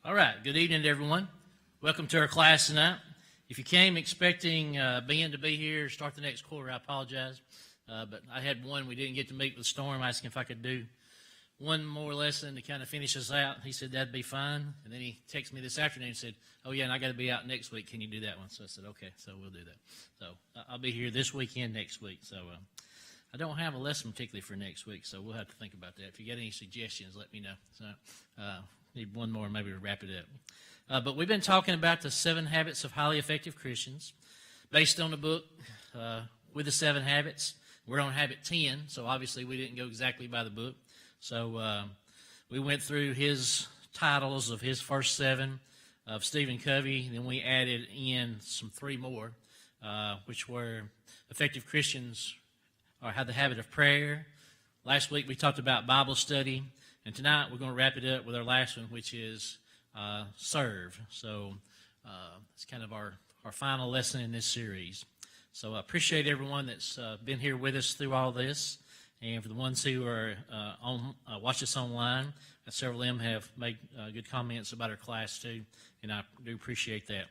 All right, good evening to everyone. Welcome to our class tonight. If you came expecting Ben to be here, start the next quarter, I apologize. But I had one we didn't get to meet with Storm, asking if I could do one more lesson to kind of finish us out. He said that'd be fine. And then he texted me this afternoon and said, oh, yeah, and I got to be out next week. Can you do that one? So I said, okay, so we'll do that. So I'll be here this weekend, next week. So I don't have a lesson particularly for next week, so we'll have to think about that. If you got any suggestions, let me know. So need one more, maybe to wrap it up. But we've been talking about the 7 habits of highly effective Christians based on the book with the 7 habits. We're on habit 10, so obviously we didn't go exactly by the book. So we went through his titles of his first 7 of Stephen Covey, and then we added in some 3 more, which were effective Christians or have the habit of prayer. Last week we talked about Bible study, and tonight we're going to wrap it up with our last one, which is serve. So it's kind of our final lesson in this series. So I appreciate everyone that's been here with us through all this, and for the ones who are watch us online, several of them have made good comments about our class too, and I do appreciate that.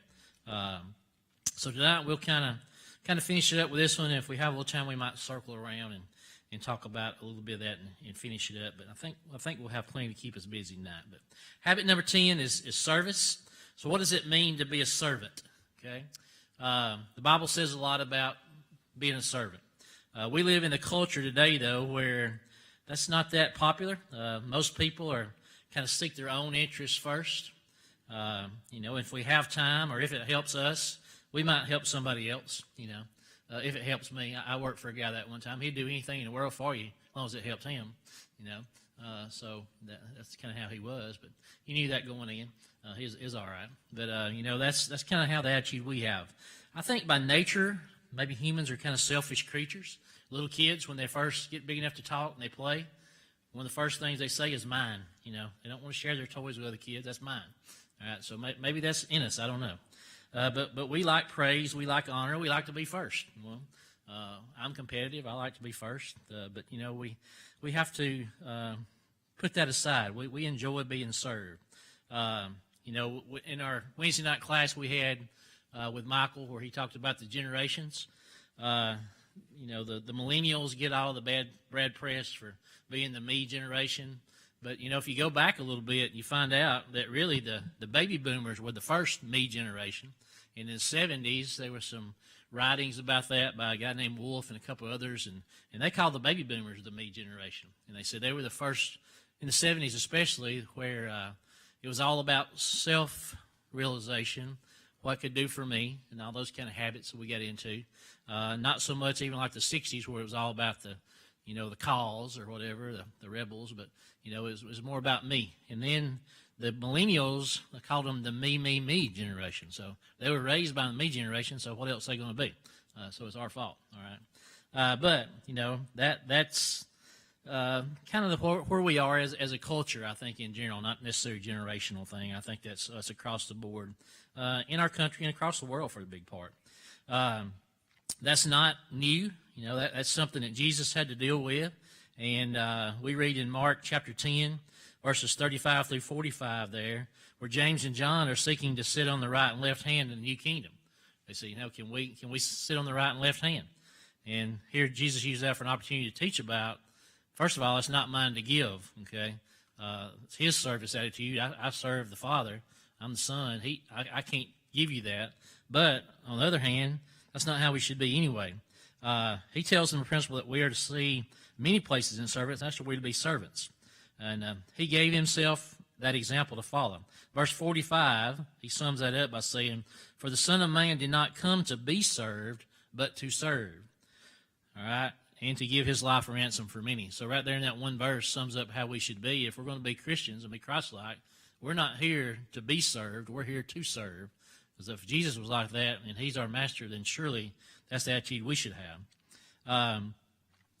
So tonight we'll kind of finish it up with this one. If we have a little time, we might circle around and talk about a little bit of that and finish it up. But I think we'll have plenty to keep us busy tonight. But habit number 10 is service. So what does it mean to be a servant? Okay, the Bible says a lot about being a servant. We live in a culture today, though, where that's not that popular. Most people are kind of seek their own interests first. If we have time or if it helps us, we might help somebody else, if it helps me. I worked for a guy that one time. He'd do anything in the world for you as long as it helped him, So that's kind of how he was. But he knew that going in. He's all right. But, that's kind of how the attitude we have. I think by nature, maybe humans are kind of selfish creatures. Little kids, when they first get big enough to talk and they play, one of the first things they say is mine. They don't want to share their toys with other kids. That's mine. All right, so maybe that's in us. I don't know. But we like praise, we like honor, we like to be first. Well, I'm competitive. I like to be first. But we have to put that aside. We enjoy being served. In our Wednesday night class we had with Michael, where he talked about the generations. The millennials get all the bad press for being the me generation. But, if you go back a little bit, you find out that really the baby boomers were the first me generation. In the 70s, there were some writings about that by a guy named Wolf and a couple others, and they called the baby boomers the me generation. And they said they were the first, in the 70s especially, where it was all about self-realization, what it could do for me, and all those kind of habits that we got into. Not so much even like the 60s, where it was all about the cause or whatever, the rebels, but, it was more about me. And then the millennials, I called them the me generation. So they were raised by the me generation, so what else are they going to be? So it's our fault, all right? But, that's kind of where we are as a culture, I think, in general, not necessarily a generational thing. I think that's us across the board in our country and across the world for the big part. That's not new. That's something that Jesus had to deal with. And we read in Mark chapter 10, verses 35 through 45 there, where James and John are seeking to sit on the right and left hand in the new kingdom. They say, can we sit on the right and left hand? And here Jesus used that for an opportunity to teach about, first of all, it's not mine to give, okay? It's his service attitude. I serve the Father. I'm the Son. I can't give you that. But on the other hand, that's not how we should be anyway. He tells them a principle that we are to see many places in service. That's where we're to be servants. And he gave himself that example to follow. Verse 45, he sums that up by saying, for the Son of Man did not come to be served, but to serve. All right? And to give his life a ransom for many. So right there in that one verse sums up how we should be. If we're going to be Christians and be Christ-like, we're not here to be served. We're here to serve. Because if Jesus was like that and he's our master, then surely that's the attitude we should have.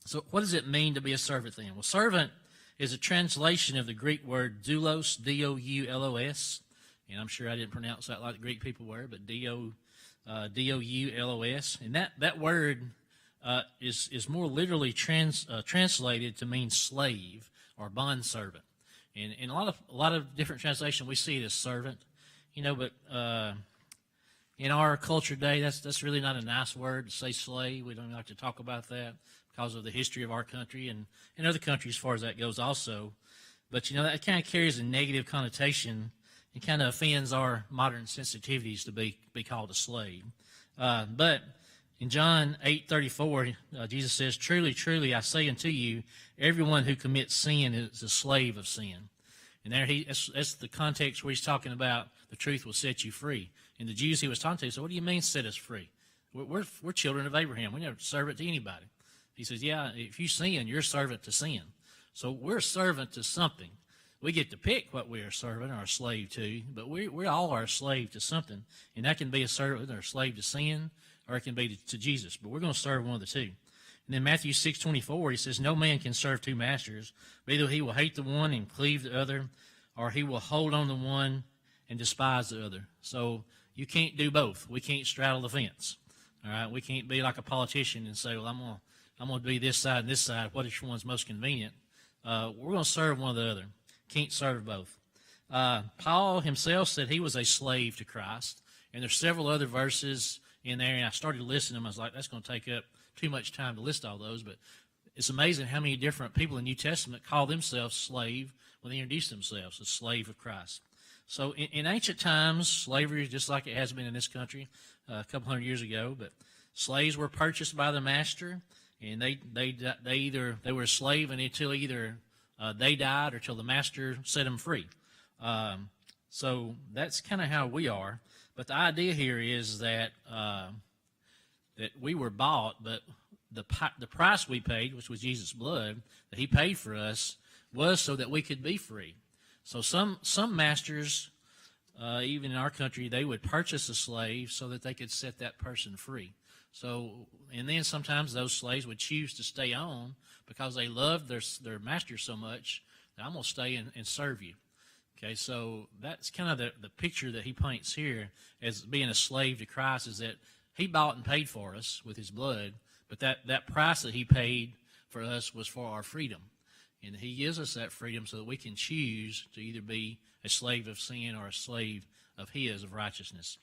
So what does it mean to be a servant then? Well, servant is a translation of the Greek word doulos, D-O-U-L-O-S. And I'm sure I didn't pronounce that like the Greek people were, but D-O-U-L-O-S. And that word is more literally translated to mean slave or bondservant. And a lot of different translations we see it as servant, but in our culture today, that's really not a nice word to say slave. We don't like to talk about that because of the history of our country and other countries as far as that goes also. But, that kind of carries a negative connotation and kind of offends our modern sensitivities to be called a slave. But in John 8:34, Jesus says, "Truly, truly, I say unto you, everyone who commits sin is a slave of sin." And there that's the context where he's talking about the truth will set you free. And the Jews he was talking to said, "What do you mean set us free? We're children of Abraham. We're never servant to anybody." He says, "Yeah, if you sin, you're a servant to sin. So we're a servant to something. We get to pick what we are a servant or a slave to, but we all are a slave to something. And that can be a servant or a slave to sin, or it can be to Jesus. But we're going to serve one of the two." And then Matthew 6:24, he says, "No man can serve two masters. But either he will hate the one and cleave the other, or he will hold on to one and despise the other." So you can't do both. We can't straddle the fence. All right, we can't be like a politician and say, "Well, I'm going to be this side and this side. Which one's most convenient?" We're going to serve one or the other. Can't serve both. Paul himself said he was a slave to Christ, and there's several other verses in there, and I started listing them. I was like, that's going to take up too much time to list all those, but it's amazing how many different people in the New Testament call themselves slave when they introduce themselves as slave of Christ. So in ancient times, slavery is just like it has been in this country a couple hundred years ago, but slaves were purchased by the master, and they were a slave until either they died or till the master set them free. So that's kind of how we are. But the idea here is that we were bought, but the price we paid, which was Jesus' blood, that he paid for us, was so that we could be free. So some masters, even in our country, they would purchase a slave so that they could set that person free. So, and then sometimes those slaves would choose to stay on because they loved their master so much that I'm going to stay and serve you. Okay, so that's kind of the picture that he paints here as being a slave to Christ, is that he bought and paid for us with his blood, but that price that he paid for us was for our freedom. And he gives us that freedom so that we can choose to either be a slave of sin or a slave of his, of righteousness.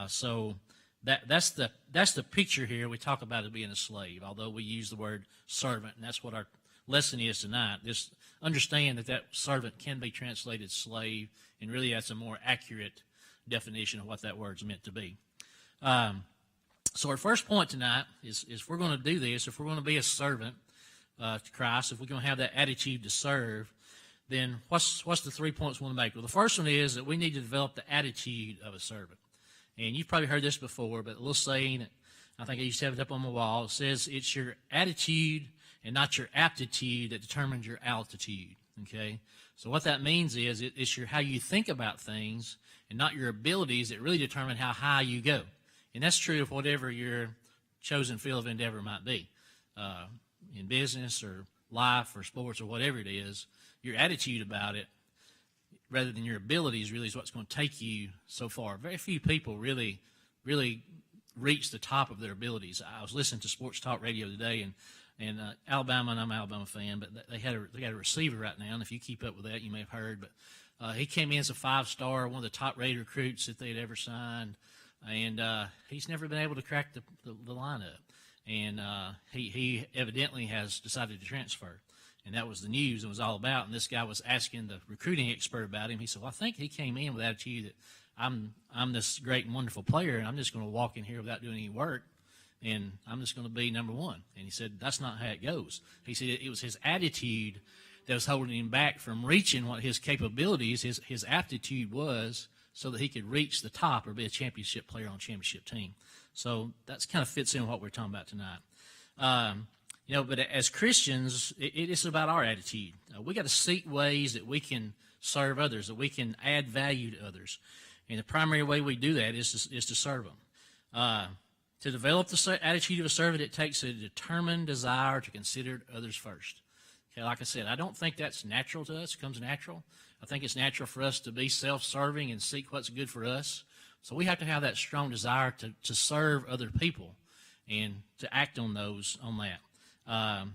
So that's the picture here. We talk about it being a slave, although we use the word servant, and that's what our lesson is tonight. Just understand that servant can be translated slave, and really that's a more accurate definition of what that word's meant to be. So our first point tonight is if we're going to do this, if we're going to be a servant to Christ, if we're going to have that attitude to serve, then what's the 3 points we want to make? Well, the first one is that we need to develop the attitude of a servant. And you've probably heard this before, but a little saying that I think I used to have it up on my wall. It says it's your attitude and not your aptitude that determines your altitude. Okay? So what that means is it's how you think about things and not your abilities that really determine how high you go. And that's true of whatever your chosen field of endeavor might be. In business or life or sports or whatever it is, your attitude about it, rather than your abilities, really is what's going to take you so far. Very few people really reach the top of their abilities. I was listening to Sports Talk Radio today, and Alabama, and I'm an Alabama fan, but they got a receiver right now, and if you keep up with that, you may have heard, but he came in as a 5-star, one of the top-rated recruits that they'd ever signed, and he's never been able to crack the lineup. And he evidently has decided to transfer. And that was the news it was all about. And this guy was asking the recruiting expert about him. He said, well, I think he came in with the attitude that I'm this great and wonderful player, and I'm just going to walk in here without doing any work, and I'm just going to be number one. And he said, that's not how it goes. He said it was his attitude that was holding him back from reaching what his capabilities, his aptitude was, so that he could reach the top or be a championship player on a championship team. So that's kind of fits in what we're talking about tonight. But as Christians, it is about our attitude. We got to seek ways that we can serve others, that we can add value to others. And the primary way we do that is to serve them. To develop the attitude of a servant, it takes a determined desire to consider others first. Okay, like I said, I don't think that's natural to us. It comes natural. I think it's natural for us to be self-serving and seek what's good for us. So we have to have that strong desire to serve other people and to act on that. And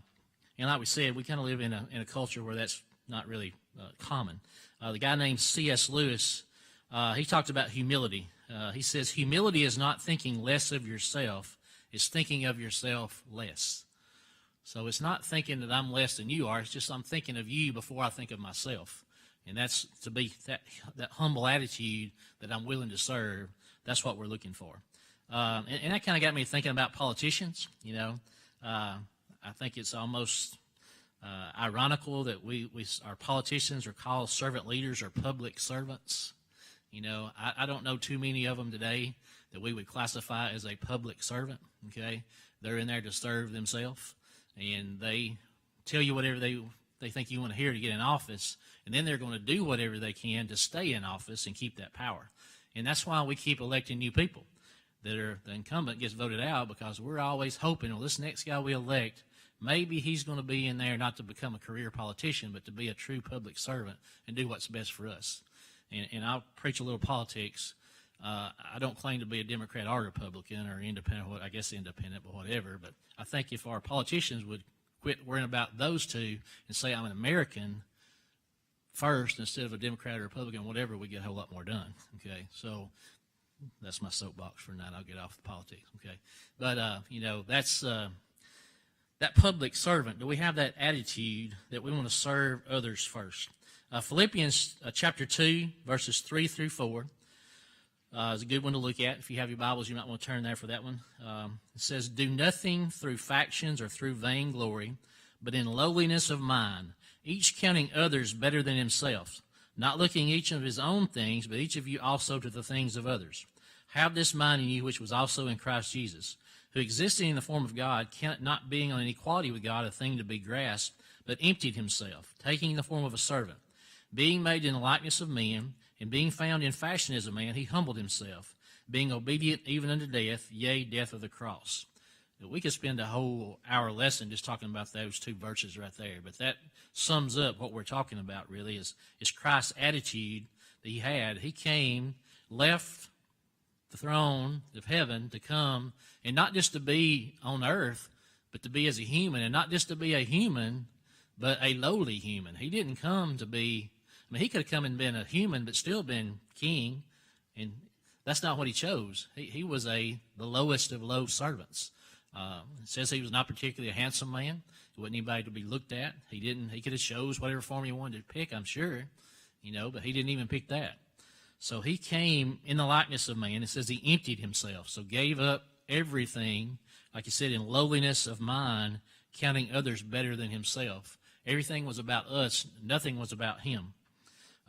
like we said, we kind of live in a culture where that's not really common. The guy named C.S. Lewis, he talked about humility. He says, humility is not thinking less of yourself, it's thinking of yourself less. So it's not thinking that I'm less than you are, it's just I'm thinking of you before I think of myself. And that's to be that humble attitude that I'm willing to serve. That's what we're looking for. And that kind of got me thinking about politicians. I think it's almost ironical that our politicians are called servant leaders or public servants. I don't know too many of them today that we would classify as a public servant. Okay, they're in there to serve themselves, and they tell you whatever they think you want to hear to get in office, and then they're going to do whatever they can to stay in office and keep that power. And that's why we keep electing new people. The incumbent gets voted out because we're always hoping, well, this next guy we elect, maybe he's going to be in there not to become a career politician, but to be a true public servant and do what's best for us. And I'll preach a little politics. I don't claim to be a Democrat or Republican or independent, I guess independent, but whatever. But I think if our politicians would quit worrying about those two and say I'm an American first instead of a Democrat or Republican, whatever, we get a whole lot more done. Okay, so that's my soapbox for tonight. I'll get off the politics. Okay, but that's that public servant. Do we have that attitude that we want to serve others first? Philippians chapter 2, verses 3 through 4 is a good one to look at. If you have your Bibles, you might want to turn there for that one. It says, do nothing through factions or through vainglory, but in lowliness of mind, each counting others better than himself, not looking each of his own things, but each of you also to the things of others. Have this mind in you, which was also in Christ Jesus, who existing in the form of God, not being on an equality with God a thing to be grasped, but emptied himself, taking the form of a servant. Being made in the likeness of men, and being found in fashion as a man, he humbled himself, being obedient even unto death, yea, death of the cross. We could spend a whole hour lesson just talking about those two verses right there, but that sums up what we're talking about really is Christ's attitude that he had. He came, left the throne of heaven to come, and not just to be on earth, but to be as a human, and not just to be a human, but a lowly human. He didn't come to be, he could have come and been a human, but still been king, and that's not what he chose. He was the lowest of low servants. It says he was not particularly a handsome man. He wasn't anybody to be looked at. He could have chose whatever form he wanted to pick, I'm sure, but he didn't even pick that. So he came in the likeness of man. It says he emptied himself, so gave up everything, like he said, in lowliness of mind, counting others better than himself. Everything was about us. Nothing was about him.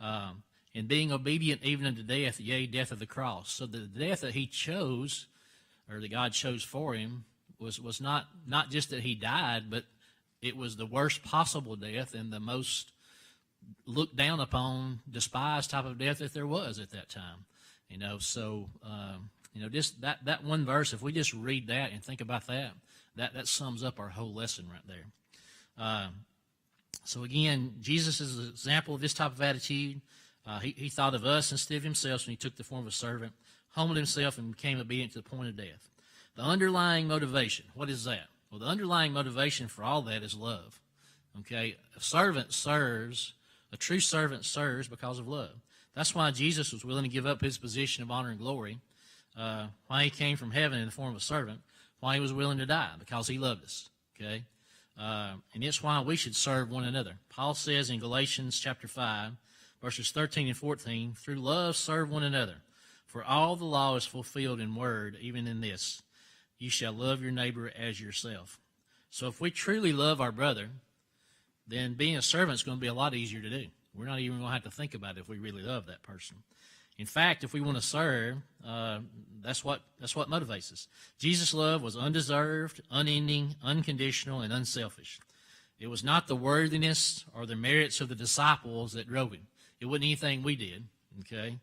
And being obedient even unto death, yea, death of the cross. So the death that he chose, or that God chose for him, was not just that he died, but it was the worst possible death and the most looked down upon, despised type of death that there was at that time. Just that one verse, if we just read that and think about that sums up our whole lesson right there. So again, Jesus is an example of this type of attitude. He thought of us instead of himself when he took the form of a servant, humbled himself, and became obedient to the point of death. The underlying motivation, what is that? Well, the underlying motivation for all that is love. Okay? A true servant serves because of love. That's why Jesus was willing to give up his position of honor and glory, why he came from heaven in the form of a servant, why he was willing to die, because he loved us. Okay? And it's why we should serve one another. Paul says in Galatians chapter 5, verses 13 and 14, through love serve one another, for all the law is fulfilled in word, even in this, you shall love your neighbor as yourself. So if we truly love our brother, then being a servant is going to be a lot easier to do. We're not even going to have to think about it if we really love that person. In fact, if we want to serve, that's what motivates us. Jesus' love was undeserved, unending, unconditional, and unselfish. It was not the worthiness or the merits of the disciples that drove him. It wasn't anything we did. Okay,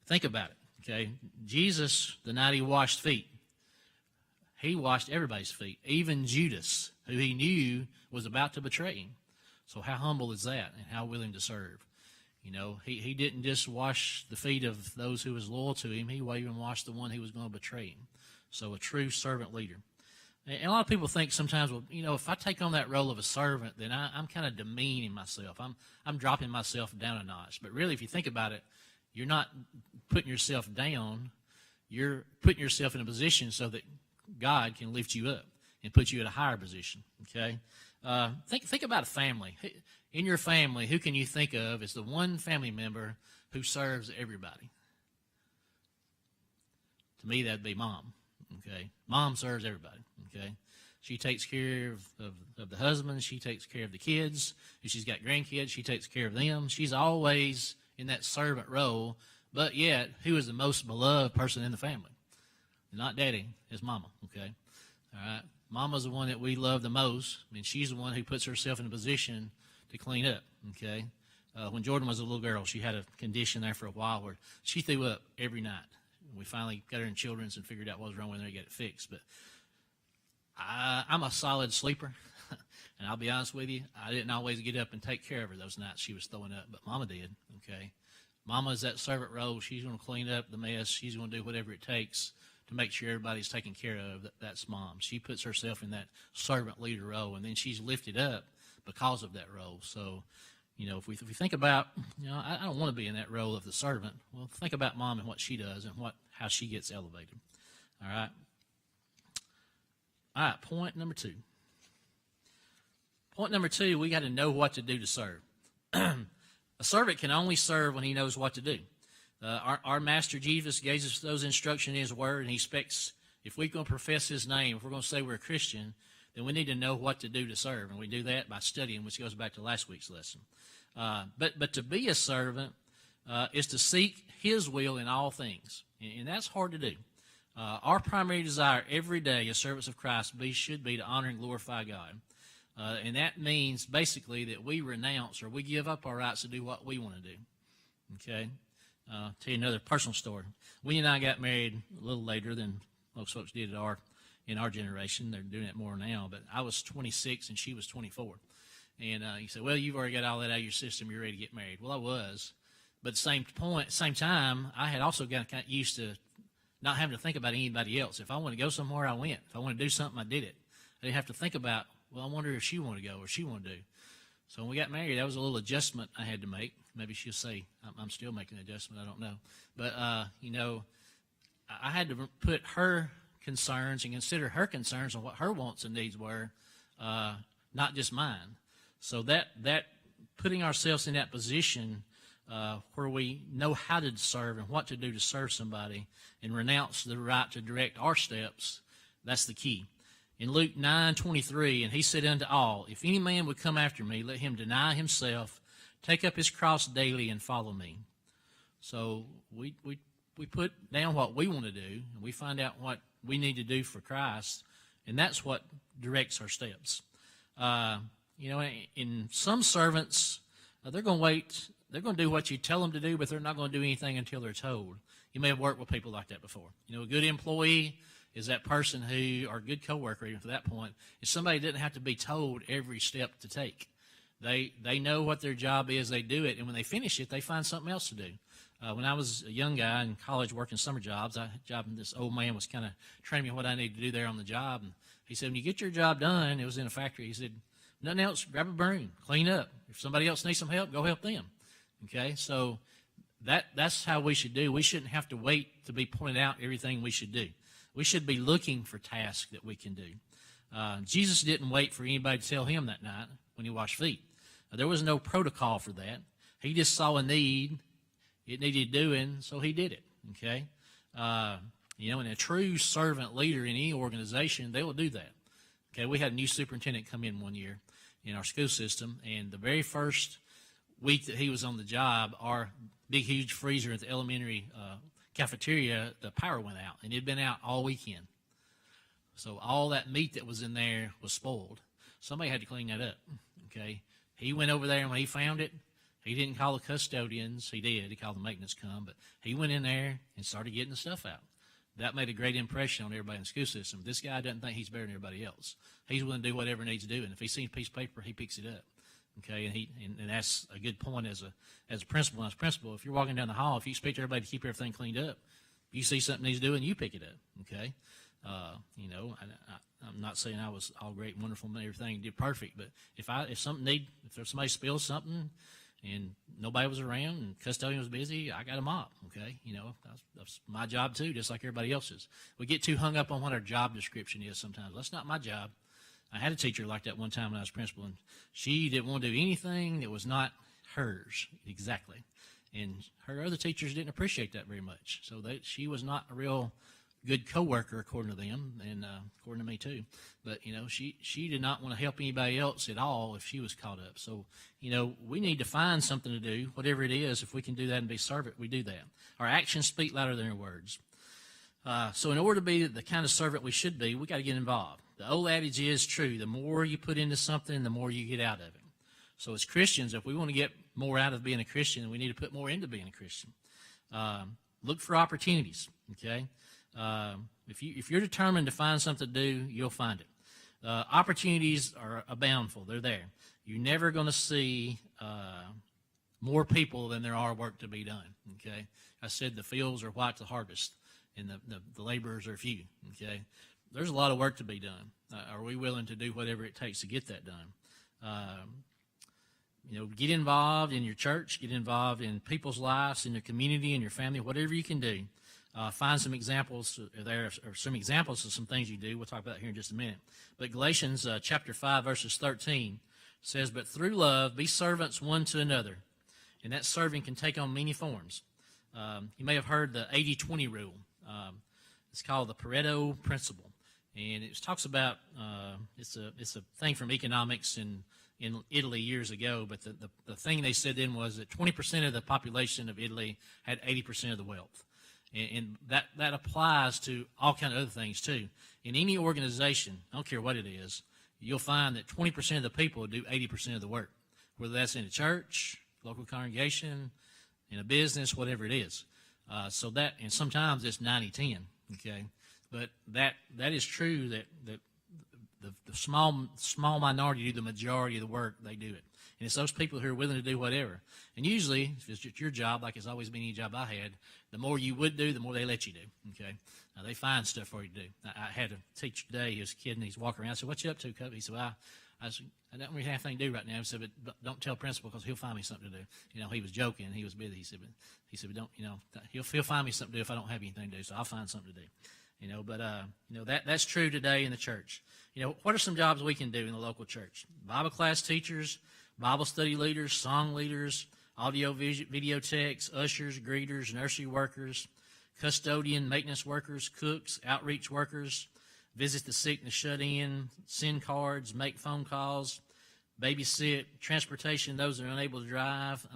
think about it. Okay, Jesus, the night he washed feet, he washed everybody's feet, even Judas, who he knew was about to betray him. So how humble is that, and how willing to serve? He didn't just wash the feet of those who was loyal to him. He even washed the one who was going to betray him. So a true servant leader. And a lot of people think sometimes, well, if I take on that role of a servant, then I'm kind of demeaning myself. I'm dropping myself down a notch. But really, if you think about it, you're not putting yourself down. You're putting yourself in a position so that God can lift you up and put you at a higher position. Okay. Think about a family. In your family, who can you think of as the one family member who serves everybody? To me, that'd be mom. Okay, mom serves everybody. Okay, she takes care of the husband. She takes care of the kids. If she's got grandkids, she takes care of them. She's always in that servant role. But yet, who is the most beloved person in the family? Not daddy, it's mama. Okay, all right. Mama's the one that we love the most, and she's the one who puts herself in a position to clean up. Okay, when Jordan was a little girl, she had a condition there for a while where she threw up every night. We finally got her in children's and figured out what was wrong with her and got it fixed. But I'm a solid sleeper, and I'll be honest with you, I didn't always get up and take care of her those nights she was throwing up, but Mama did. Okay, Mama's that servant role. She's going to clean up the mess. She's going to do whatever it takes to make sure everybody's taken care of. That's Mom. She puts herself in that servant leader role, and then she's lifted up because of that role. So, if we think about, I don't want to be in that role of the servant. Well, think about Mom and what she does and how she gets elevated. All right. All right, point number 2. Point number 2, we got to know what to do to serve. A servant can only serve when he knows what to do. Our Master Jesus gave us those instructions in his word, and he expects, if we're going to profess his name, if we're going to say we're a Christian, then we need to know what to do to serve. And we do that by studying, which goes back to last week's lesson. But to be a servant is to seek his will in all things. And that's hard to do. Our primary desire every day as servants of Christ should be to honor and glorify God. And that means basically that we renounce or we give up our rights to do what we want to do. Okay? Tell you another personal story. Winnie and I got married a little later than most folks did in our generation. They're doing it more now. But I was 26 and she was 24. And you say, well, you've already got all that out of your system. You're ready to get married. Well, I was. But at the same time, I had also got kind of used to not having to think about anybody else. If I want to go somewhere, I went. If I want to do something, I did it. I didn't have to think about, well, I wonder if she wanted to go or she wanted to do. So when we got married, that was a little adjustment I had to make. Maybe she'll say I'm still making an adjustment. I don't know. But, I had to put her concerns and consider her concerns and what her wants and needs were, not just mine. So that putting ourselves in that position where we know how to serve and what to do to serve somebody and renounce the right to direct our steps, that's the key. In Luke 9:23, and he said unto all, if any man would come after me, let him deny himself, take up his cross daily, and follow me. So we put down what we want to do, and we find out what we need to do for Christ, and that's what directs our steps. In some servants, they're going to wait. They're going to do what you tell them to do, but they're not going to do anything until they're told. You may have worked with people like that before. A good employee is that person who, or a good coworker even to that point, is somebody that doesn't have to be told every step to take. They know what their job is, they do it, and when they finish it, they find something else to do. When I was a young guy in college working summer jobs, this old man was kind of training me what I needed to do there on the job. And he said, when you get your job done, it was in a factory, he said, nothing else, grab a broom, clean up. If somebody else needs some help, go help them. Okay, so that's how we should do. We shouldn't have to wait to be pointed out everything we should do. We should be looking for tasks that we can do. Jesus didn't wait for anybody to tell him that night when he washed feet. There was no protocol for that. He just saw a need. It needed doing, so he did it. Okay? And a true servant leader in any organization, they will do that. Okay, we had a new superintendent come in one year in our school system, and the very first week that he was on the job, our big, huge freezer at the elementary cafeteria, the power went out, and it had been out all weekend. So all that meat that was in there was spoiled. Somebody had to clean that up. Okay, he went over there, and when he found it, he didn't call the custodians. He did. He called the maintenance come, but he went in there and started getting the stuff out. That made a great impression on everybody in the school system. This guy doesn't think he's better than everybody else. He's willing to do whatever he needs to do, and if he sees a piece of paper, he picks it up. Okay, and that's a good point as a principal. As a principal, if you're walking down the hall, if you expect everybody to keep everything cleaned up, you see something needs doing, you pick it up. Okay, I'm not saying I was all great and wonderful and everything did perfect, but if there's somebody spills something and nobody was around and custodian was busy, I got a mop, okay? That's my job too, just like everybody else's. We get too hung up on what our job description is sometimes. That's not my job. I had a teacher like that one time when I was principal, and she didn't want to do anything that was not hers exactly. And her other teachers didn't appreciate that very much. So she was not a real good coworker according to them, and according to me too. But she did not want to help anybody else at all if she was caught up. So we need to find something to do, whatever it is. If we can do that and be servant, we do that. Our actions speak louder than our words. So in order to be the kind of servant we should be, we got to get involved. The old adage is true: the more you put into something, the more you get out of it. So as Christians, if we want to get more out of being a Christian, we need to put more into being a Christian. Look for opportunities. Okay. If you're determined to find something to do, you'll find it. Opportunities are aboundful. They're there. You're never going to see more people than there are work to be done. Okay. I said the fields are white to harvest, and the laborers are few. Okay. There's a lot of work to be done. Are we willing to do whatever it takes to get that done? Get involved in your church. Get involved in people's lives, in your community, in your family, whatever you can do. Find some examples there, or some examples of some things you do. We'll talk about that here in just a minute. But Galatians chapter 5, verses 13 says, "But through love, be servants one to another." And that serving can take on many forms. You may have heard the 80-20 rule. It's called the Pareto principle. And it talks about, it's a thing from economics in Italy years ago, but the thing they said then was that 20% of the population of Italy had 80% of the wealth. And that applies to all kinds of other things too. In any organization, I don't care what it is, you'll find that 20% of the people do 80% of the work, whether that's in a church, local congregation, in a business, whatever it is. And sometimes it's 90-10, okay? But that is true that the small minority do the majority of the work. They do it. And it's those people who are willing to do whatever. And usually, if it's your job, like it's always been any job I had, the more you would do, the more they let you do, okay? Now, they find stuff for you to do. I had a teacher today, he was a kid, and he's walking around. I said, "What you up to, Cub?" He said, "Well, I don't really have anything to do right now." He said, "But don't tell principal because he'll find me something to do." He was joking. He was busy. He said, "But don't, he'll find me something to do if I don't have anything to do, so I'll find something to do." That's true today in the church. What are some jobs we can do in the local church? Bible class teachers, Bible study leaders, song leaders, audio video techs, ushers, greeters, nursery workers, custodian, maintenance workers, cooks, outreach workers, visit the sick and the shut in, send cards, make phone calls, babysit, transportation, those that are unable to drive.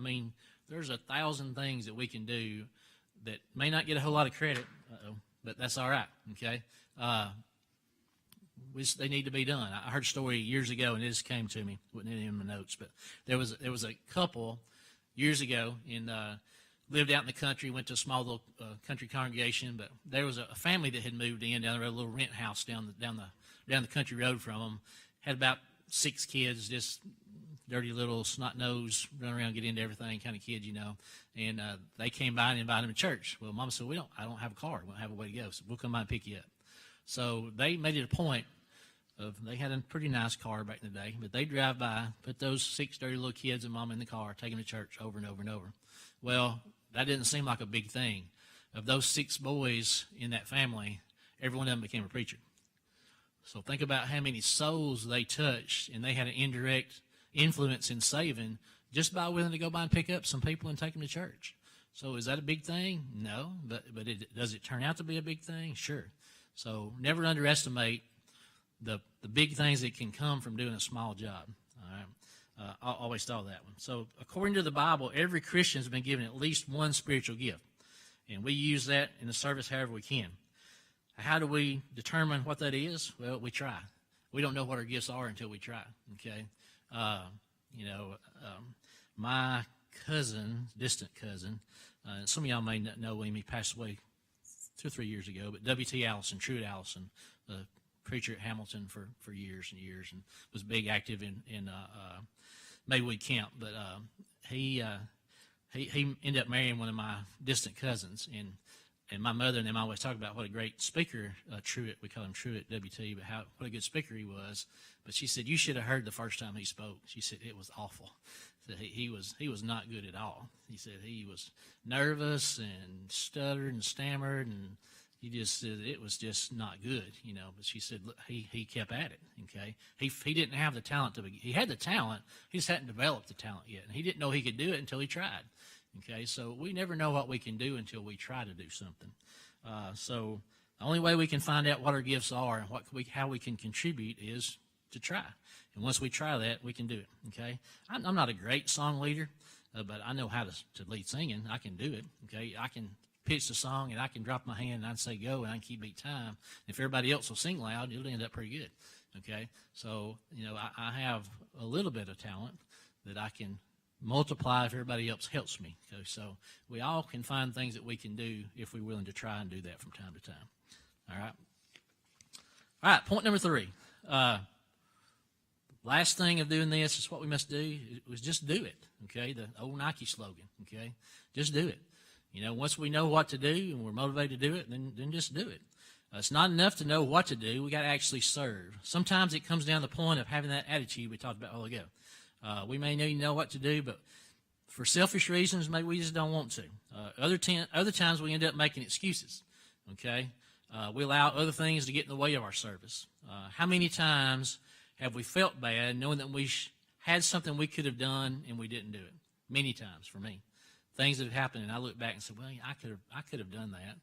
There's 1,000 things that we can do that may not get a whole lot of credit, but that's all right, okay? They need to be done. I heard a story years ago, and this came to me. Wasn't in my notes, but there was a couple years ago lived out in the country, went to a small little country congregation, but there was a family that had moved in down the road, a little rent house down the country road from them. Had about 6 kids, just dirty little snot nose, run around, get into everything kind of kids, And they came by and invited them to church. Well, Mama said, I don't have a car. We don't have a way to go, so we'll come by and pick you up. So they made it a point they had a pretty nice car back in the day, but they drive by, put those 6 dirty little kids and Mama in the car, take them to church over and over and over. Well, that didn't seem like a big thing. Of those 6 boys in that family, every one of them became a preacher. So think about how many souls they touched, and they had an indirect influence in saving just by willing to go by and pick up some people and take them to church. So is that a big thing? No, but does it turn out to be a big thing? Sure. So never underestimate the big things that can come from doing a small job. All right. I always thought that one. So according to the Bible, every Christian has been given at least one spiritual gift, and we use that in the service however we can. How do we determine what that is? Well, we try. We don't know what our gifts are until we try, okay? My cousin, distant cousin, some of y'all may not know him. He passed away 2 or 3 years ago, but W.T. Allison, Truett Allison, the preacher at Hamilton for years and years, and was big active in Maywood Camp. But he ended up marrying one of my distant cousins, and And my mother and them always talk about what a great speaker Truett, we call him Truett, WT, but what a good speaker he was. But she said, you should have heard the first time he spoke. She said it was awful. So he was not good at all. He said he was nervous and stuttered and stammered, and he just said it was just not good, But she said, look, he kept at it, okay? He didn't have the talent he had the talent, he just hadn't developed the talent yet. And he didn't know he could do it until he tried. Okay, so we never know what we can do until we try to do something. So the only way we can find out what our gifts are and how we can contribute is to try. And once we try that, we can do it. Okay, I'm not a great song leader, but I know how to lead singing. I can do it. Okay, I can pitch the song and I can drop my hand and I can say go and I can keep beat time. If everybody else will sing loud, it'll end up pretty good. Okay, so I have a little bit of talent that I can multiply if everybody else helps me. Okay, so we all can find things that we can do if we're willing to try and do that from time to time. All right, point number 3. Last thing of doing this is what we must do was just do it. Okay, the old Nike slogan. Okay, just do it. Once we know what to do and we're motivated to do it, then just do it. It's not enough to know what to do. We got to actually serve. Sometimes it comes down to the point of having that attitude we talked about a while ago. We may need to know what to do, but for selfish reasons, maybe we just don't want to. Other times we end up making excuses, okay? We allow other things to get in the way of our service. How many times have we felt bad knowing that we had something we could have done and we didn't do it? Many times for me. Things that have happened, and I look back and say, well, I could have done that,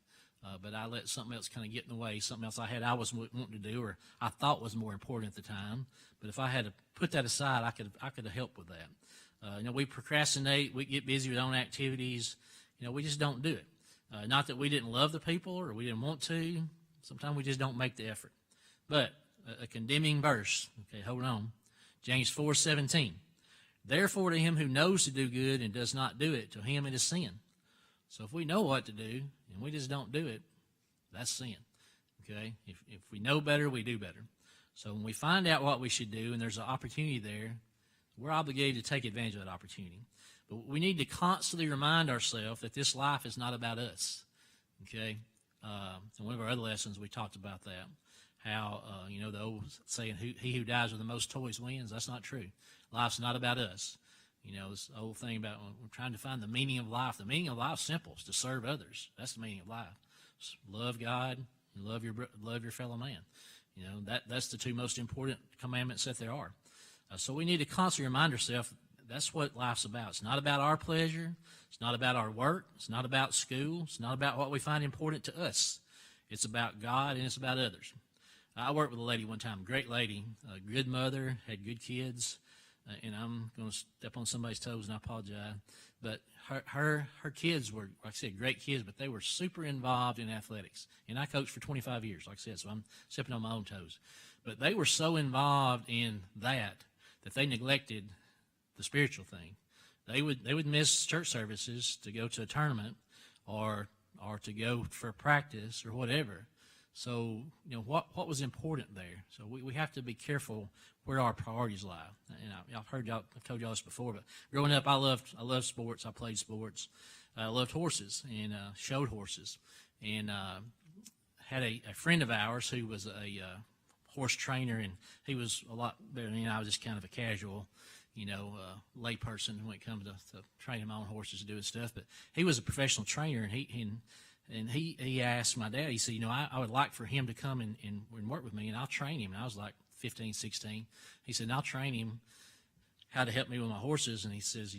but I let something else kind of get in the way, something else I was wanting to do or I thought was more important at the time. But if I had to put that aside, I could have helped with that. We procrastinate, we get busy with our own activities. We just don't do it. Not that we didn't love the people or we didn't want to. Sometimes we just don't make the effort. But a condemning verse, okay, hold on. James 4:17. Therefore to him who knows to do good and does not do it, to him it is sin. So if we know what to do and we just don't do it, that's sin. Okay? If we know better, we do better. So when we find out what we should do and there's an opportunity there, we're obligated to take advantage of that opportunity. But we need to constantly remind ourselves that this life is not about us. Okay? In one of our other lessons, we talked about that. How, the old saying, he who dies with the most toys wins. That's not true. Life's not about us. This old thing about we're trying to find the meaning of life. The meaning of life is simple. It's to serve others. That's the meaning of life. Just love God and love your fellow man. That's the two most important commandments that there are. So we need to constantly remind ourselves that's what life's about. It's not about our pleasure. It's not about our work. It's not about school. It's not about what we find important to us. It's about God and it's about others. I worked with a lady one time, great lady, a good mother, had good kids, and I'm going to step on somebody's toes and I apologize. But her kids were, like I said, great kids, but they were super involved in athletics. And I coached for 25 years, like I said, so I'm stepping on my own toes. But they were so involved in that they neglected the spiritual thing. They would miss church services to go to a tournament or to go for practice or whatever. So, what was important there? So we have to be careful where our priorities lie. And I've told y'all this before, but growing up, I loved sports. I played sports. I loved horses and showed horses. And had a friend of ours who was a horse trainer, and he was a lot better than me. I was just kind of a casual, lay person when it comes to training my own horses and doing stuff. But he was a professional trainer, and he asked my dad, he said, I would like for him to come and work with me, and I'll train him. And I was like 15, 16. He said, and I'll train him how to help me with my horses. And he says,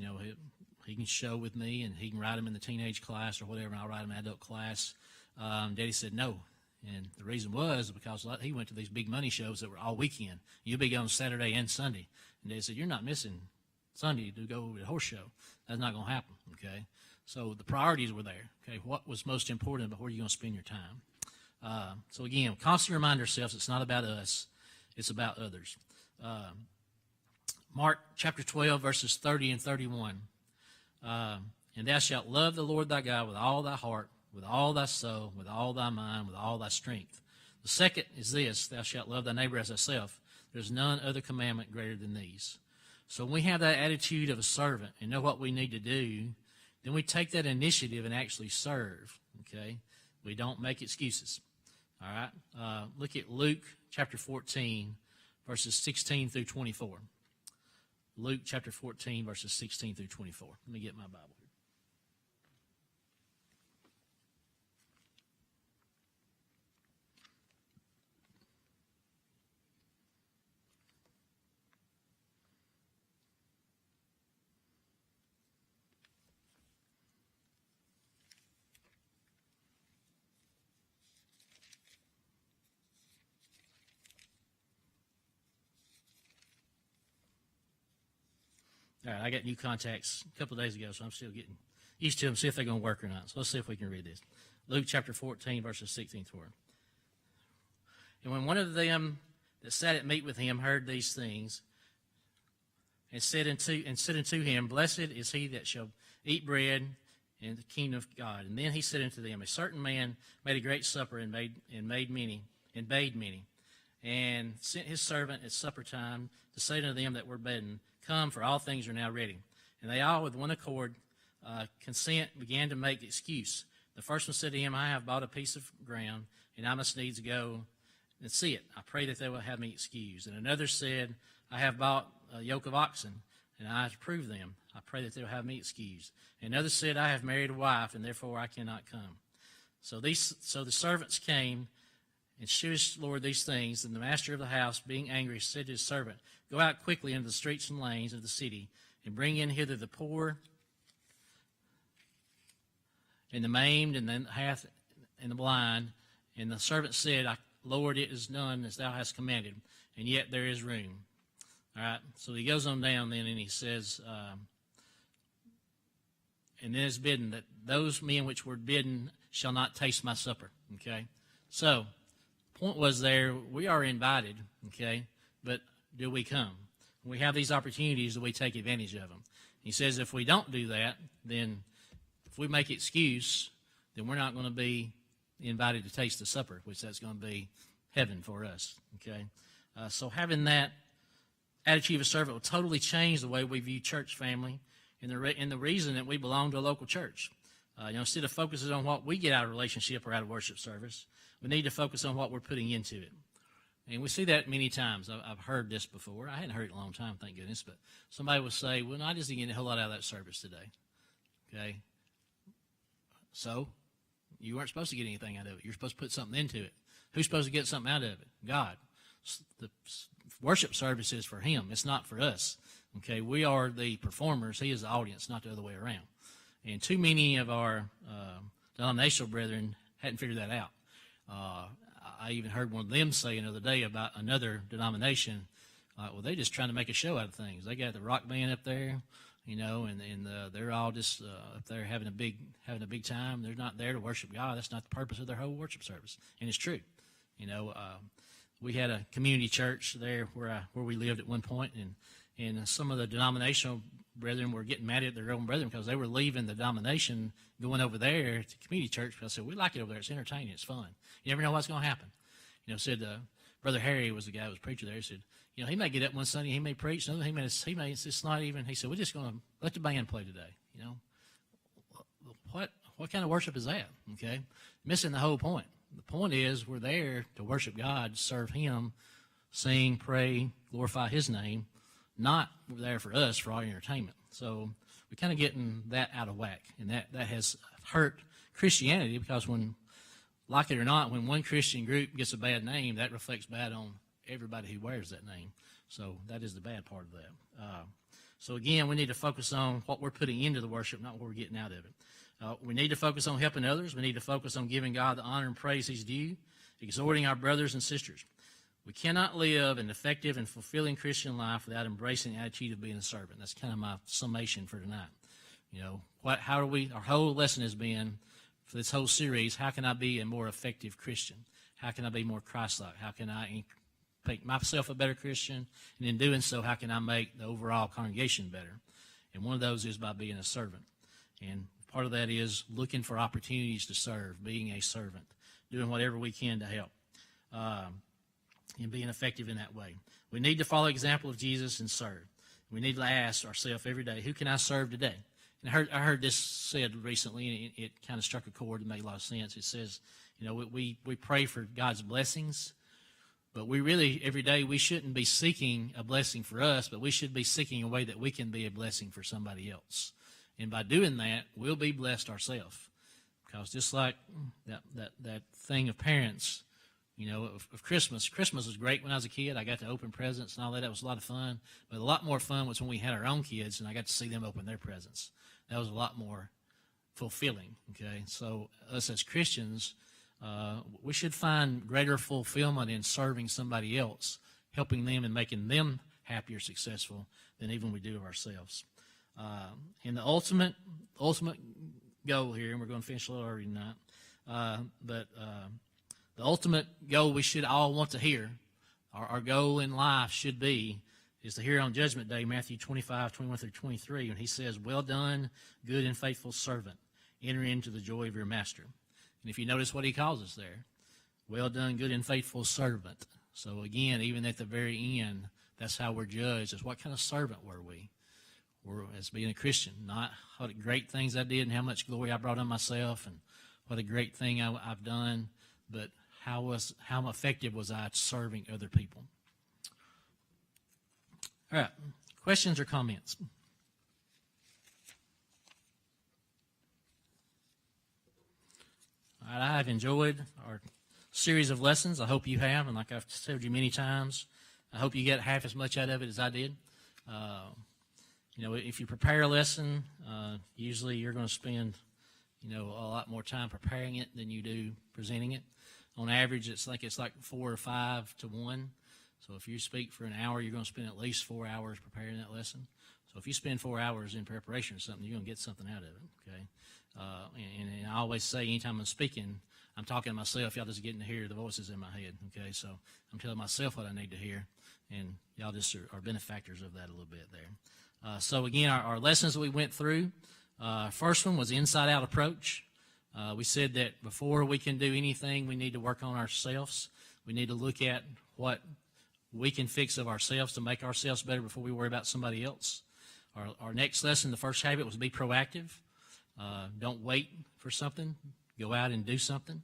he can show with me, and he can ride them in the teenage class or whatever, and I'll ride them in the adult class. Daddy said no. And the reason was because he went to these big money shows that were all weekend. You'll be going Saturday and Sunday. And Daddy said, you're not missing Sunday to go to the horse show. That's not going to happen, okay? So the priorities were there, okay? What was most important, but where are you going to spend your time? So again, constantly remind ourselves it's not about us, it's about others. Mark chapter 12, verses 30 and 31. And thou shalt love the Lord thy God with all thy heart, with all thy soul, with all thy mind, with all thy strength. The second is this, thou shalt love thy neighbor as thyself. There's none other commandment greater than these. So when we have that attitude of a servant and know what we need to do, then we take that initiative and actually serve, okay? We don't make excuses. All right? Look at Luke chapter 14, verses 16 through 24. Luke chapter 14, verses 16 through 24. Let me get my Bible here. All right, I got new contacts a couple of days ago, so I'm still getting used to them, see if they're going to work or not. So let's see if we can read this. Luke chapter 14, verses 16 through 20. And when one of them that sat at meat with him heard these things, and said unto him, Blessed is he that shall eat bread in the kingdom of God. And then he said unto them, A certain man made a great supper and bade many, and sent his servant at supper time to say to them that were bidden, Come, for all things are now ready. And they all with one accord began to make excuse. The first one said to him, I have bought a piece of ground, and I must needs go and see it. I pray that they will have me excused. And another said, I have bought a yoke of oxen, and I approve them. I pray that they will have me excused. And another said, I have married a wife, and therefore I cannot come. So the servants came and shewed his Lord these things. And the master of the house, being angry, said to his servant, Go out quickly into the streets and lanes of the city, and bring in hither the poor, and the maimed, and the hath, and the blind. And the servant said, Lord, it is done as thou hast commanded, and yet there is room. All right, so he goes on down then, and he says, and then it's bidden that those men which were bidden shall not taste my supper. Okay, so point was there, we are invited. Okay, but do we come? When we have these opportunities, do we take advantage of them? He says if we don't do that, then if we make excuse, then we're not going to be invited to taste the supper, which that's going to be heaven for us. Okay, so having that attitude of a servant will totally change the way we view church family and the reason that we belong to a local church. Instead of focusing on what we get out of relationship or out of worship service, we need to focus on what we're putting into it. And we see that many times. I've heard this before. I hadn't heard it in a long time, thank goodness. But somebody will say, well, I just didn't get a whole lot out of that service today. Okay? So, you weren't supposed to get anything out of it. You're supposed to put something into it. Who's supposed to get something out of it? God. The worship service is for him. It's not for us. Okay? We are the performers. He is the audience, not the other way around. And too many of our denominational brethren hadn't figured that out. I even heard one of them say another day about another denomination, well, they're just trying to make a show out of things. They got the rock band up there, and they're all just up there having a big time. They're not there to worship God. That's not the purpose of their whole worship service, and it's true. We had a community church there where we lived at one point, and some of the denominational brethren were getting mad at their own brethren because they were leaving the denomination, going over there to community church. Because I said, we like it over there. It's entertaining. It's fun. You never know what's going to happen. Said Brother Harry was the guy who was preacher there. He said, he may get up one Sunday, he may preach. Another, he may. It's not even. He said, we're just going to let the band play today. What kind of worship is that? Okay, missing the whole point. The point is we're there to worship God, serve Him, sing, pray, glorify His name. Not there for us, for our entertainment. So we're kind of getting that out of whack. And that has hurt Christianity because like it or not, when one Christian group gets a bad name, that reflects bad on everybody who wears that name. So that is the bad part of that. So again, we need to focus on what we're putting into the worship, not what we're getting out of it. We need to focus on helping others. We need to focus on giving God the honor and praise He's due, exhorting our brothers and sisters. We cannot live an effective and fulfilling Christian life without embracing the attitude of being a servant. That's kind of my summation for tonight. Our whole lesson has been, for this whole series, how can I be a more effective Christian? How can I be more Christ-like? How can I make myself a better Christian? And in doing so, how can I make the overall congregation better? And one of those is by being a servant. And part of that is looking for opportunities to serve, being a servant, doing whatever we can to help. And being effective in that way. We need to follow the example of Jesus and serve. We need to ask ourselves every day, who can I serve today? And I heard this said recently, and it kind of struck a chord and made a lot of sense. It says, we pray for God's blessings, but we really, every day, we shouldn't be seeking a blessing for us, but we should be seeking a way that we can be a blessing for somebody else. And by doing that, we'll be blessed ourselves. Because just like that thing of parents, of Christmas. Christmas was great when I was a kid. I got to open presents and all that. That was a lot of fun. But a lot more fun was when we had our own kids and I got to see them open their presents. That was a lot more fulfilling, okay? So us as Christians, we should find greater fulfillment in serving somebody else, helping them and making them happy or successful than even we do of ourselves. And the ultimate goal here, and we're going to finish a little early tonight, but the ultimate goal we should all want to hear, our goal in life should be, is to hear on Judgment Day, Matthew 25:21-23, when he says, "Well done, good and faithful servant. Enter into the joy of your master." And if you notice what he calls us there, well done, good and faithful servant. So again, even at the very end, that's how we're judged, is what kind of servant were we? We're, as being a Christian, not what great things I did and how much glory I brought on myself and what a great thing I've done, but how effective was I at serving other people? All right, questions or comments? All right, I've enjoyed our series of lessons. I hope you have, and like I've told you many times, I hope you get half as much out of it as I did. If you prepare a lesson, usually you're going to spend, a lot more time preparing it than you do presenting it. On average, it's like 4 or 5 to 1. So if you speak for an hour, you're going to spend at least 4 hours preparing that lesson. So if you spend 4 hours in preparation or something, you're going to get something out of it, okay? And I always say anytime I'm speaking, I'm talking to myself. Y'all just getting to hear the voices in my head, okay? So I'm telling myself what I need to hear, and y'all just are benefactors of that a little bit there. So again, our lessons that we went through, first one was inside-out approach. We said that before we can do anything, we need to work on ourselves. We need to look at what we can fix of ourselves to make ourselves better before we worry about somebody else. Our next lesson, the first habit, was be proactive. Don't wait for something. Go out and do something.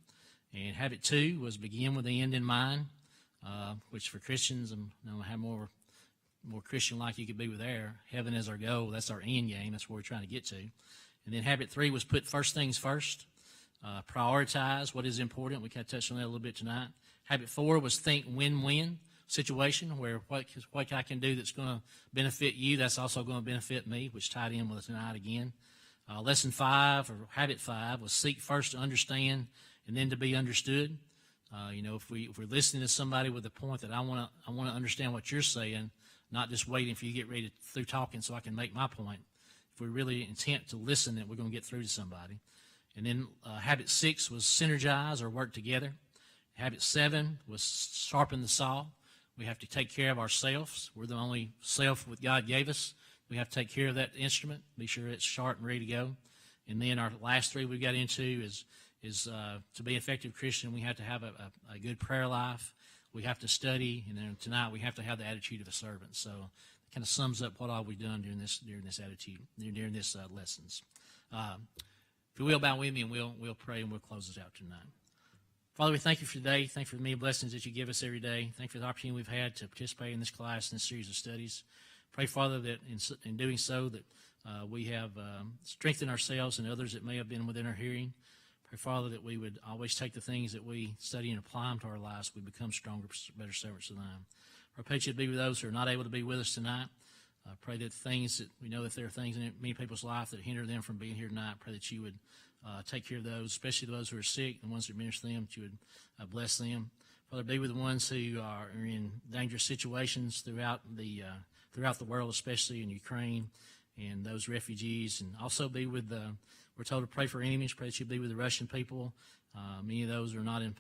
And habit 2 was begin with the end in mind, which for Christians, how more Christian-like you could be with there. Heaven is our goal. That's our end game. That's where we're trying to get to. And then habit 3 was put first things first. Prioritize what is important. We kind of touched on that a little bit tonight. Habit 4 was think win-win situation, where what I can do that's going to benefit you, that's also going to benefit me, which tied in with tonight again. Lesson 5, or habit 5, was seek first to understand and then to be understood. If we're listening to somebody with a point that I want to understand what you're saying, not just waiting for you to get ready through talking so I can make my point. If we're really intent to listen, that we're going to get through to somebody. And then habit 6 was synergize or work together. Habit 7 was sharpen the saw. We have to take care of ourselves. We're the only self that God gave us. We have to take care of that instrument, be sure it's sharp and ready to go. And then our last 3 we got into is to be an effective Christian, we have to have a good prayer life. We have to study, and then tonight we have to have the attitude of a servant. So it kind of sums up what all we've done during this lessons. If you will, bow with me, and we'll pray, and we'll close this out tonight. Father, we thank you for today. Thank you for the many blessings that you give us every day. Thank you for the opportunity we've had to participate in this class and this series of studies. Pray, Father, that in doing so that we have strengthened ourselves and others that may have been within our hearing. Pray, Father, that we would always take the things that we study and apply them to our lives. We become stronger, better servants of thine. I pray that you'd be with those who are not able to be with us tonight. Pray that things that we know that there are things in many people's life that hinder them from being here tonight. Pray that you would take care of those, especially those who are sick, the ones who minister to them, that you would bless them. Father, be with the ones who are in dangerous situations throughout the world, especially in Ukraine, and those refugees, and also be with we're told to pray for enemies. Pray that you be with the Russian people. Many of those are not in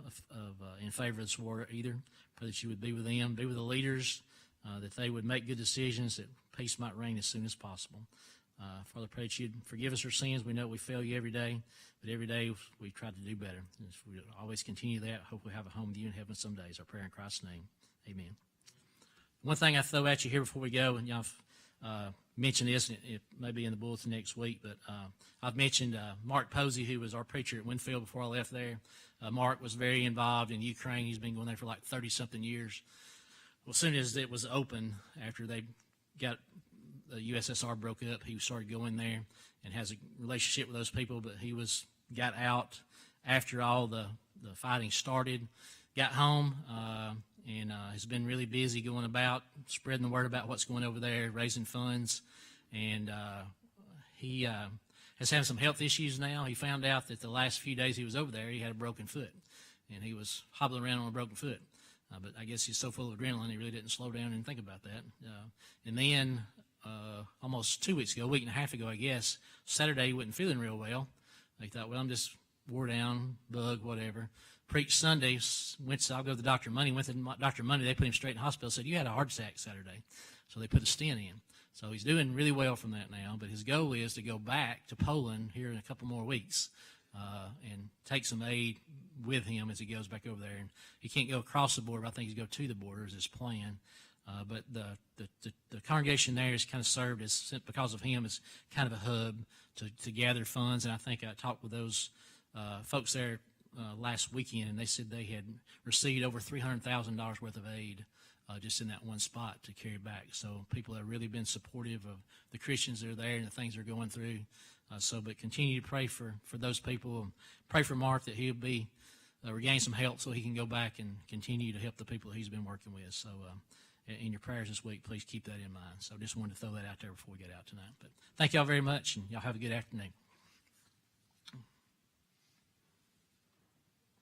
favor of this war either. Pray that you would be with them, be with the leaders, that they would make good decisions, that peace might reign as soon as possible. Father, pray that you'd forgive us our sins. We know we fail you every day, but every day we try to do better. And if we always continue that, I hope we have a home with you in heaven some days. Our prayer in Christ's name. Amen. One thing I throw at you here before we go, and y'all mention this, it may be in the bulletin next week, but I've mentioned Mark Posey, who was our preacher at Winfield before I left there. Mark was very involved in Ukraine. He's been going there for like 30-something years. Well, as soon as it was open, after they got the USSR broke up, he started going there and has a relationship with those people, but he got out after all the fighting started, got home, and has been really busy going about, spreading the word about what's going over there, raising funds, and he has had some health issues now. He found out that the last few days he was over there, he had a broken foot, and he was hobbling around on a broken foot. But I guess he's so full of adrenaline, he really didn't slow down and think about that. And then almost 2 weeks ago, a week and a half ago, I guess, Saturday he wasn't feeling real well. He thought, well, I'm just wore down, bug, whatever. Preached Sunday, I'll go to the Dr. Money. Went to Dr. Money, they put him straight in the hospital, said, you had a heart attack Saturday. So they put a stent in. So he's doing really well from that now, but his goal is to go back to Poland here in a couple more weeks and take some aid with him as he goes back over there. And he can't go across the border, but I think he's going to go to the border is his plan. But the congregation there has kind of served as, because of him, as kind of a hub to gather funds. And I think I talked with those folks there last weekend, and they said they had received over $300,000 worth of aid just in that one spot to carry back. So people have really been supportive of the Christians that are there and the things they're going through. But continue to pray for those people. Pray for Mark that he'll be regain some health so he can go back and continue to help the people he's been working with. So in your prayers this week, please keep that in mind. So just wanted to throw that out there before we get out tonight. But thank y'all very much, and y'all have a good afternoon.